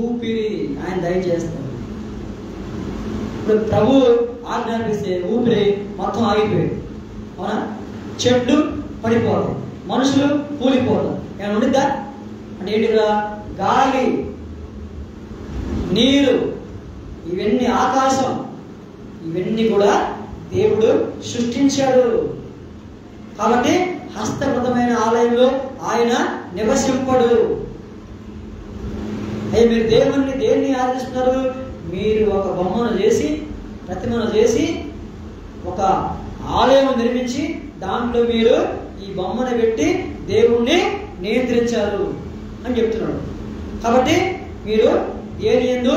ఊపిరి ఆయన దయచేస్తారు. ఇప్పుడు ప్రభు ఆజ్ఞాపిస్తే ఊపిరి మొత్తం ఆగిపోయాడు. అవునా? చెట్లు పడిపోతాయి, మనుషులు కూలిపోతారు. ఏమైనా ఉండిద్దా అంటే ఏంటిగా? గాలి, నీరు, ఇవన్నీ ఆకాశం, ఇవన్నీ కూడా దేవుడు సృష్టించాడు. కాబట్టి హస్తగతమైన ఆలయంలో ఆయన నివసింపడు. అయ్యి మీరు దేవుణ్ణి దేన్ని ఆరాధిస్తున్నారు? మీరు ఒక బొమ్మను చేసి, ప్రతిమను చేసి, ఒక ఆలయం నిర్మించి దాంట్లో మీరు ఈ బొమ్మను పెట్టి దేవుణ్ణి నియంత్రించారు అని చెప్తున్నాడు. కాబట్టి మీరు దేని యందు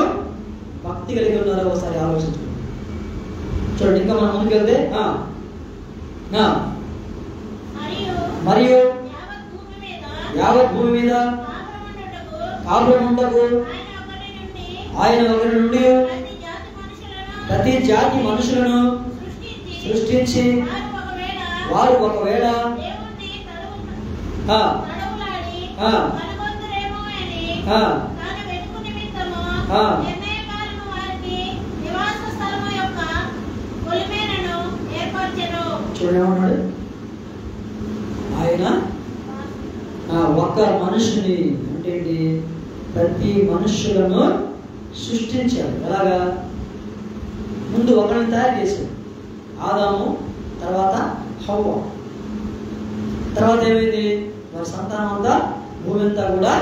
భక్తి కలిగి ఉన్నారో ఒకసారి ఆలోచించండి. చూడండి, ఇంకా మనం ముందుకు వెళ్తే మరియు యావత్ భూమి మీద కాపురముండకు ఆయన ఒకరి నుండి ప్రతి జాతి మనుషులను సృష్టించి వారు ఒకవేళ చూడమన్నాడు. ఆయన ఒక్క మనుషుని అంటే ప్రతి మనుషులను సృష్టించాడు. ఎలాగా? ముందు ఒకరిని తయారు చేశాడు, ఆదాము, తర్వాత హవ్వ. తర్వాత ఏమైంది? వారి సంతానం అంతా భూమి అంతా కూడా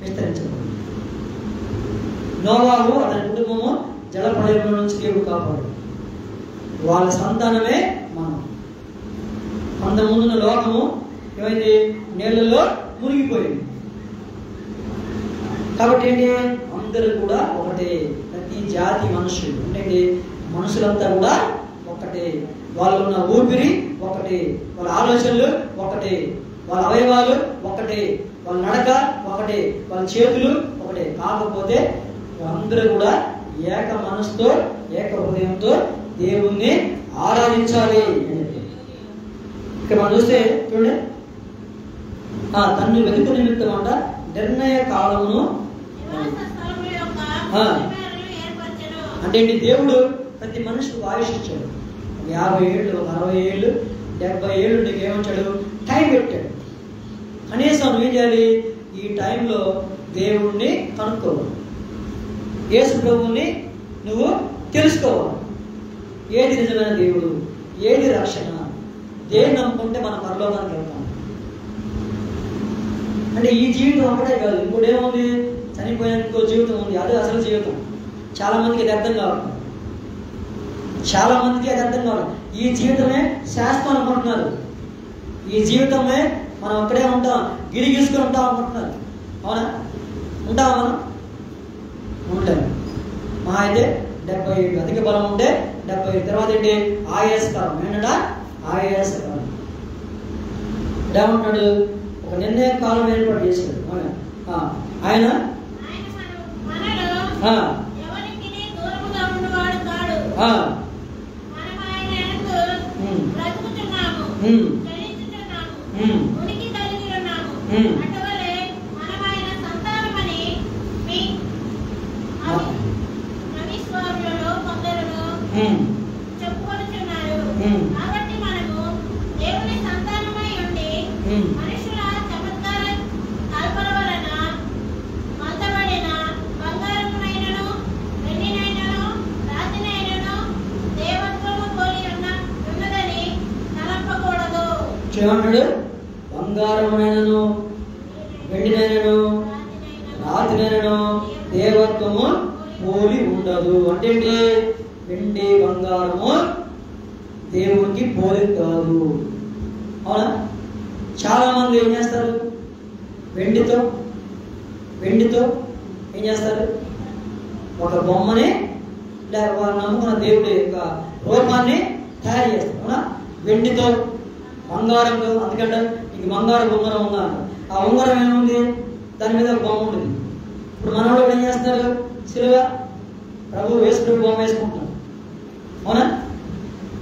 విస్తరించబడింది. నోవాహు అతని కుటుంబము జలప్రళయంలో నుంచి దేవుడు కాపాడు. వాళ్ళ సంతానమే మనం. అంతకుముందున్న లోకము ఏమైంది? నీళ్ళలో మునిగిపోయింది. కాబట్టి ఏంటి? అందరూ కూడా ఒకటే, ప్రతి జాతి మనుషులు అంటే మనుషులంతా కూడా ఒకటే. వాళ్ళు ఉన్న ఊపిరి ఒకటే, వాళ్ళ ఆలోచనలు ఒకటే, వాళ్ళ అవయవాలు ఒకటే, వాళ్ళ నడక ఒకటే, వాళ్ళ చేతులు ఒకటే. కాకపోతే అందరూ కూడా ఏక మనసుతో, ఏక హృదయంతో దేవుణ్ణి ఆరాధించాలి. ఇక్కడ మనం చూస్తే చూడండి, తన్ను వెతుకు నిమిత్తం అంట నిర్ణయ కాలమును అంటే ఏంటి? దేవుడు ప్రతి మనిషికి ఆయుష్ ఇచ్చాడు. 50 ఏళ్ళు, 60 ఏళ్ళు, 70 ఏళ్ళు నీకు ఏమంటాడు? టైం పెట్టాడు. కనీసం నువ్వు ఏం చేయాలి? ఈ టైంలో దేవుణ్ణి కనుక్కోవాలి, యేసు ప్రభువుని నువ్వు తెలుసుకోవాలి. ఏది నిజమైన దేవుడు, ఏది రక్షణ, దేన్ని నమ్ముకుంటే మనం పరలోకానికి వెళ్తాం. అంటే ఈ జీవితం ఒకటే కాదు, ఇంకోటి ఏముంది? చనిపోయిన ఇంకో జీవితం ఉంది. అదే అసలు జీవితం. చాలా మందికి అది అర్థం కావాలి. చాలా మందికి అది అర్థం కావాలి. ఈ జీవితమే శాశ్వతం అనుకుంటున్నారు. ఈ జీవితమే మనం అక్కడే ఉంటాం, గిరిగీసుకుని ఉంటాం అనుకుంటున్నారు. అవునా? ఉంటామా మనం? ఉంటాము. మా అయితే 70 ఏళ్ళు అధిక బలం ఉంటే 70 ఏళ్ళు. తర్వాత ఏంటి? ఆయాసకాలం. ఏంటంట? ఆయాసకాలం. ఏమంటున్నాడు? ఒక నిర్ణయ కాలం ఏర్పాటు చేశాడు ఆయన. కాబట్టి మనము దేవుని సంతానమై ఉండి మనుషుల చమత్కార కల్పన వలన మందబడిన బంగారమునైనను వెండినైనను రాతినైనను దేవత్వము పోలి ఉన్నదని తలంపకూడదు. ఏమన్నాడు? బంగారమునైనను వెండినైనను రాతినైనను దేవత్వము పోలి ఉండదు. అంటే వెండి బంగారము దేవునికి పోలి కాదు. అవునా? చాలా మంది ఏం చేస్తారు? వెండితో ఏం చేస్తారు? ఒక బొమ్మని వారు నమ్ముకున్న దేవుడి యొక్క రూపాన్ని తయారు చేస్తారు. అవునా? వెండితో, బంగారంతో. అందుకంటే ఇంక బంగారం ఉంగరం ఉందా? ఆ ఉంగరం ఏముంది? దాని మీద ఒక బొమ్మ ఉంటుంది. ఇప్పుడు మన వాళ్ళు ఏం చేస్తారు? సిలువ ప్రభు యేసు ప్రభు బొమ్మ వేసుకుంటున్నారు. అవునా?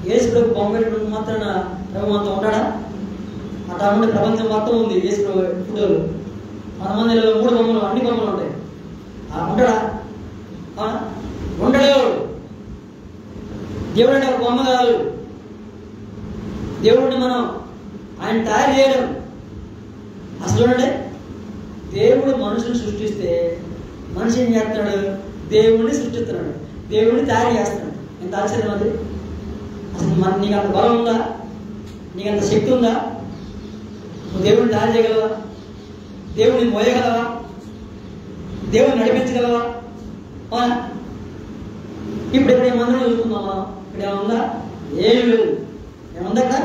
యేసు ప్రభు బొమ్మ పెట్టుకున్న మాత్రాన ప్రభు అంతా ఉంటాడా? అట్లా ఉండే ప్రపంచం మొత్తం ఉంది యేసు ప్రభు ఫోటోలు. 100 మందిలో 3 బొమ్మలు, అన్ని బొమ్మలు ఉంటాయి. ఉంటాడా? ఉండడు. దేవుడు అంటే ఒక బొమ్మ కాదు. దేవుడిని మనం ఆయన తయారు చేయడం. అసలు చూడండి, దేవుడు మనుషుని సృష్టిస్తే మనిషి ఏం చేస్తున్నాడు? దేవుడిని సృష్టిస్తున్నాడు, దేవుడిని తయారు చేస్తున్నాడు. ఎంత ఆశ్చర్యం అది! అసలు నీకు అంత బలం ఉందా? నీకు అంత శక్తి ఉందా? నువ్వు దేవుడిని తయారు చేయగలవా? దేవుడిని మోయగలవా? దేవుడిని నడిపించగలవా? ఇప్పుడు ఇక్కడ ఏమన్నా చూసుకుందామా? ఇక్కడ ఏముందా? ఏమి లేదు. ఏముంది అక్కడ?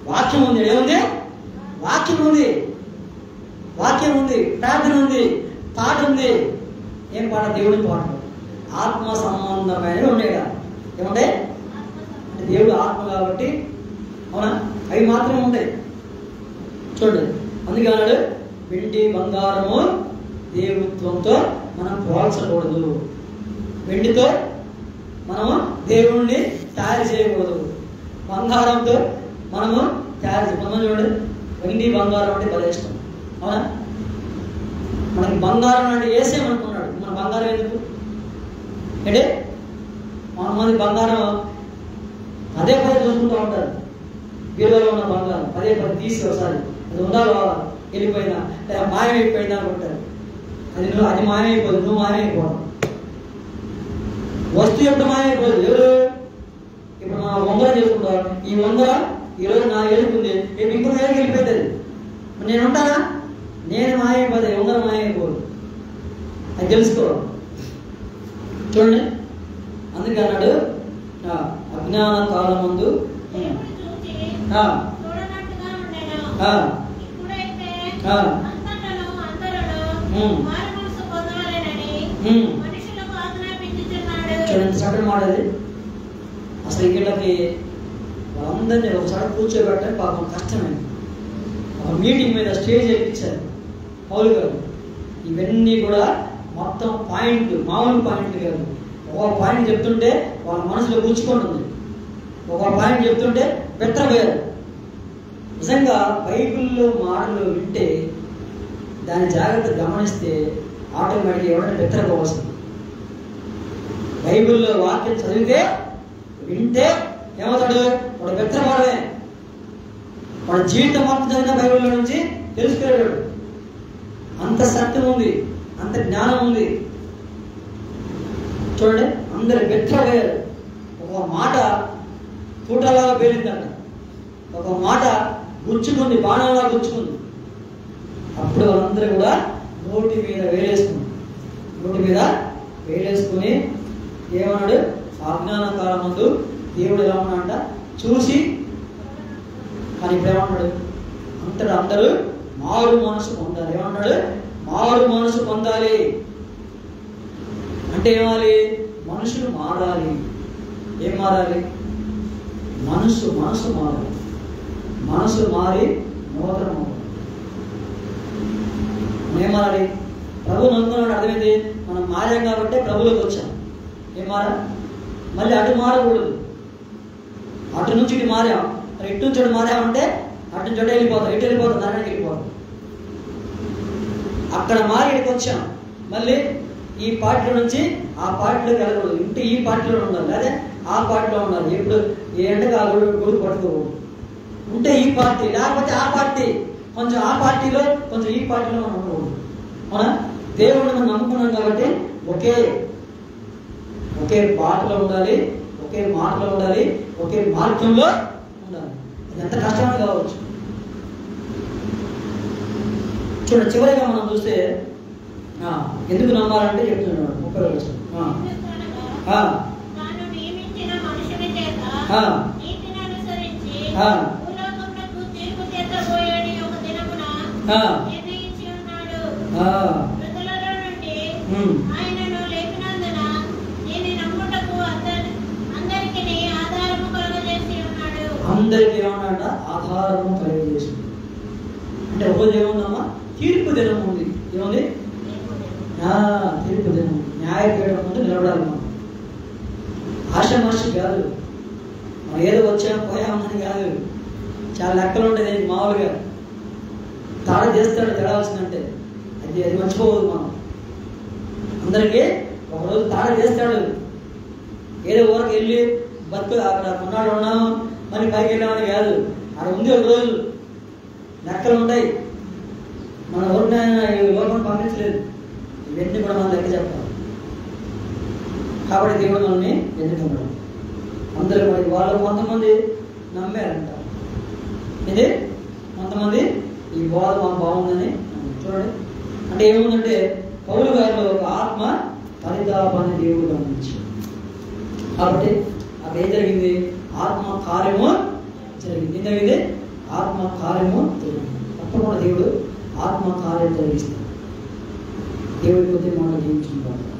వాక్యం ఉంది. ఏముంది? వాక్యం ఉంది. వాక్యం ఉంది, ప్రార్థన ఉంది, పాట ఉంది. ఏం పాట? దేవుడి పాట. ఆత్మ సంబంధమైనవి ఉన్నాయి కదా. ఏముంటాయి అంటే దేవుడు ఆత్మ కాబట్టి, అవునా, అవి మాత్రమే ఉంటాయి. చూడండి, అందుకే అన్నాడు, వెండి బంగారము దేవుత్వంతో మనం పోల్చకూడదు. వెండితో మనము దేవుణ్ణి తయారు చేయకూడదు. బంగారంతో మనము తయారు చేయకూడదు. చూడండి, వెండి బంగారం అంటే భలే ఇష్టం, అవునా? మనకి బంగారం అంటే వేసేయమనుకున్నాడు. మన బంగారం ఎందుకు అంటే మంది బంగారం పదే పదే చూసుకుంటూ ఉంటారు. బీరువాలో ఉన్న బంగారం పదే పదే తీసి ఒకసారి అది ఉండాలి, వెళ్ళిపోయినా లేదా మాయమైపోయిందా అనుకుంటారు. అది మాయమైపోదు, నువ్వు మాయమైపోదు. వస్తువు ఎప్పుడు మాయమైపోదు. ఎవరు? ఇప్పుడు మనం వంగరం చేసుకుంటాం. ఈ వంగరం ఈరోజు నా ఏడుకుంది, రేపు ఇంకొక ఏడుకి వెళ్ళిపోతుంది. నేను ఉంటానా? నేను మాయమైపోతే వంగరం మాయమైపోదు. అది తెలుసుకో. చూడండి, అందుకే అన్నాడు, అజ్ఞాన కాలం ముందు చూడండి చక్కటి మాట అది. అసలు వీళ్ళకి వాళ్ళందరినీ ఒకసారి కూర్చోబెట్టని పాపం కష్టమైంది. ఒక మీటింగ్ మీద స్టేజ్ ఎక్కించారు పౌలు గారు. ఇవన్నీ కూడా మొత్తం పాయింట్లు, మామూలు పాయింట్లు కాదు. ఒక పాయింట్ చెప్తుంటే వాళ్ళ మనసులో గుచ్చుకుంటుంది, ఒక పాయింట్ చెప్తుంటే బెత్తరపోయారు. నిజంగా బైబిల్లో మాటలు వింటే, దాన్ని జాగ్రత్త గమనిస్తే ఆటోమేటిక్గా ఎవరైనా బెత్తరపోవాల్సింది. బైబిల్లో వాక్యం చదివితే, వింటే ఏమవుతాడు? వాడు బెత్తరపోవడమే. వాడు జీవితం మొత్తం చదివిన బైబిల్లో నుంచి తెలుసుకునేవాడు. అంత సత్యం ఉంది, అంత జ్ఞానం ఉంది. చూడండి, అందరు బెత్తరపోయారు. ఒక మాట తూటలాగా పేలిందంట, ఒక మాట గుచ్చుకుంది, బాణంలా గుచ్చుకుంది. అప్పుడు వాళ్ళందరూ కూడా నోటి మీద వేలేసుకుని ఏమన్నాడు? అజ్ఞాన కాలం ముందు దేవుడు ఎలా ఉన్నాడంట చూసి. కానీ ఇప్పుడు ఏమన్నాడు? అంతటా అందరూ మారు మనసు పొందాలి. ఏమన్నాడు? మారు మనసు పొందాలి అంటే ఏమాలి? మనుషులు మారాలి. ఏం మారాలి? మనసు మారాలి. మనసు మారి నూతన ఏం మారాలి? ప్రభు నమ్ముకున్నాడు. అర్థమైంది, మనం మారాం కాబట్టి ప్రభులోకి వచ్చాం. ఏం మారా? మళ్ళీ అటు మారకూడదు. అటు నుంచి ఇటు మారాం, మరి ఇటు నుంచి ఇటు మారామంటే అటు నుంచి అటు వెళ్ళిపోతాం, ఇటు వెళ్ళిపోతాం, దానికి వెళ్ళిపోతాం. అక్కడ మారి ఇక్కడికి వచ్చాం, మళ్ళీ ఈ పార్టీలో నుంచి ఆ పార్టీలోకి వెళ్ళకూడదు. ఇంటి ఈ పార్టీలో ఉండాలి, అదే ఆ పార్టీలో ఉండాలి. ఎప్పుడు ఏ ఎండకు ఆ గోడు పట్టుకోకూడదు. ఉంటే ఈ పార్టీ, లేకపోతే ఆ పార్టీ, కొంచెం ఆ పార్టీలో కొంచెం ఈ పార్టీలో మనం ఉండకూడదు. అవునా? దేవుడిని మనం నమ్ముకున్నాం కాబట్టి ఒకే పాటలో ఉండాలి, ఒకే మాటలో ఉండాలి, ఒకే మార్గంలో ఉండాలి. అది ఎంత కష్టమే కావచ్చు. చూడండి, చివరిగా మనం చూస్తే ఎందుకు నమ్మాలంటే చెప్తున్నాడు 30వ వచనం. అందరికీ ఏమన్నాడ? ఆధారము కలిగజేసింది. అంటే ఒకరోజు ఏముందమ్మా? తీర్పు దినం ఉంది. ఏముంది? తీర్పు దినం. న్యాయపీఠం ముందు నిలబడాలి. మనం ఆషామాషి కాదు, మనం ఏదో వచ్చాము పోయామని కాదు. చాలా లెక్కలు ఉండేది. మామూలుగా తాడ చేస్తాడు తెడాల్సిందంటే అది మర్చిపోవద్దు మనం. అందరికీ ఒకరోజు తాళ చేస్తాడు. ఏదో ఊరికి వెళ్ళి బతుకు అక్కడ ఉన్నాడు ఉన్నాము మరి పైకి వెళ్ళామని కాదు. అక్కడ ఉంది ఒక రోజు లెక్కలు ఉంటాయి. మన ఊరిని లోపల పంపించలేదు. ఇవన్నీ కూడా మనం లెక్క చెప్పాలి. కాబట్టి దేవుడు మనల్ని ఎన్నుకున్నాడు. అందరూ మరి వాళ్ళు కొంతమంది నమ్మారంట. ఇది కొంతమంది ఈ బోధ మాకు బాగుందని చూడండి. అంటే ఏముందంటే పౌలు గారిలో ఒక ఆత్మ పరితాపాన్ని దేవుడు గమనించాడు. కాబట్టి అక్కడ ఏం జరిగింది? ఆత్మ కార్యము జరిగింది. ఏం జరిగింది? ఆత్మ కార్యము జరిగింది. తప్పకుండా దేవుడు ఆత్మ కార్యం జరిగిస్తాడు. దేవుడి కొద్ది మాట జీవించుకుంటాడు.